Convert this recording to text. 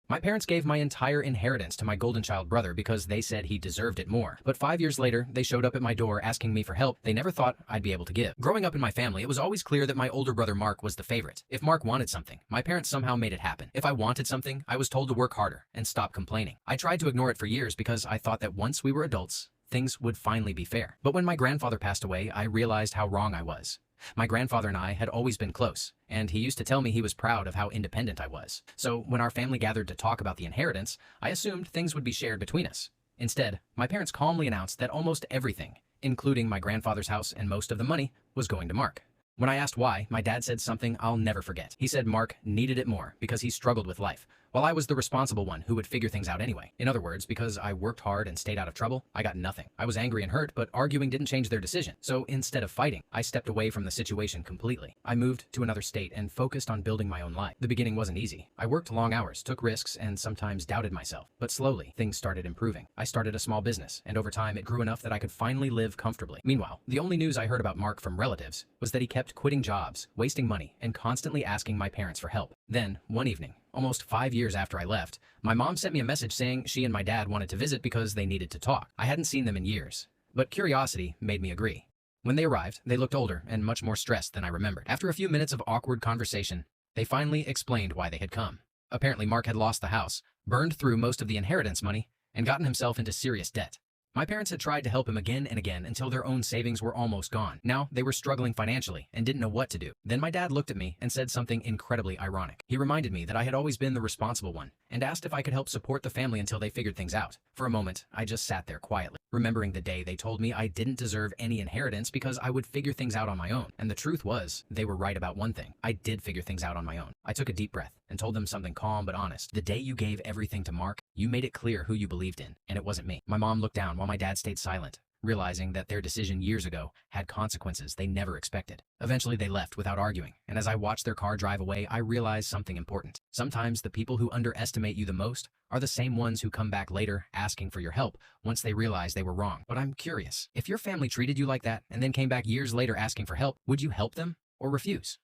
My parents gave my entire inheritance to my golden child brother because they said he deserved it more. But 5 years later, they showed up at my door asking me for help they never thought I'd be able to give. Growing up in my family, it was always clear that my older brother Mark was the favorite. If Mark wanted something, my parents somehow made it happen. If I wanted something, I was told to work harder and stop complaining. I tried to ignore it for years because I thought that once we were adults, things would finally be fair. But when my grandfather passed away, I realized how wrong I was. My grandfather and I had always been close, and he used to tell me he was proud of how independent I was. So when our family gathered to talk about the inheritance, I assumed things would be shared between us. Instead, my parents calmly announced that almost everything, including my grandfather's house and most of the money, was going to Mark. When I asked why, my dad said something I'll never forget. He said Mark needed it more because he struggled with life, while I was the responsible one who would figure things out anyway. In other words, because I worked hard and stayed out of trouble, I got nothing. I was angry and hurt, but arguing didn't change their decision. So instead of fighting, I stepped away from the situation completely. I moved to another state and focused on building my own life. The beginning wasn't easy. I worked long hours, took risks, and sometimes doubted myself. But slowly, things started improving. I started a small business, and over time it grew enough that I could finally live comfortably. Meanwhile, the only news I heard about Mark from relatives was that he kept quitting jobs, wasting money, and constantly asking my parents for help. Then, one evening, almost 5 years after I left, my mom sent me a message saying she and my dad wanted to visit because they needed to talk. I hadn't seen them in years, but curiosity made me agree. When they arrived, they looked older and much more stressed than I remembered. After a few minutes of awkward conversation, they finally explained why they had come. Apparently, Mark had lost the house, burned through most of the inheritance money, and gotten himself into serious debt. My parents had tried to help him again and again until their own savings were almost gone. Now, they were struggling financially and didn't know what to do. Then my dad looked at me and said something incredibly ironic. He reminded me that I had always been the responsible one and asked if I could help support the family until they figured things out. For a moment, I just sat there quietly, remembering the day they told me I didn't deserve any inheritance because I would figure things out on my own. And the truth was, they were right about one thing. I did figure things out on my own. I took a deep breath and told them something calm but honest. The day you gave everything to Mark, you made it clear who you believed in, and it wasn't me. My mom looked down while my dad stayed silent, realizing that their decision years ago had consequences they never expected. Eventually, they left without arguing, and as I watched their car drive away, I realized something important. Sometimes the people who underestimate you the most are the same ones who come back later asking for your help once they realize they were wrong. But I'm curious, if your family treated you like that and then came back years later asking for help, would you help them or refuse?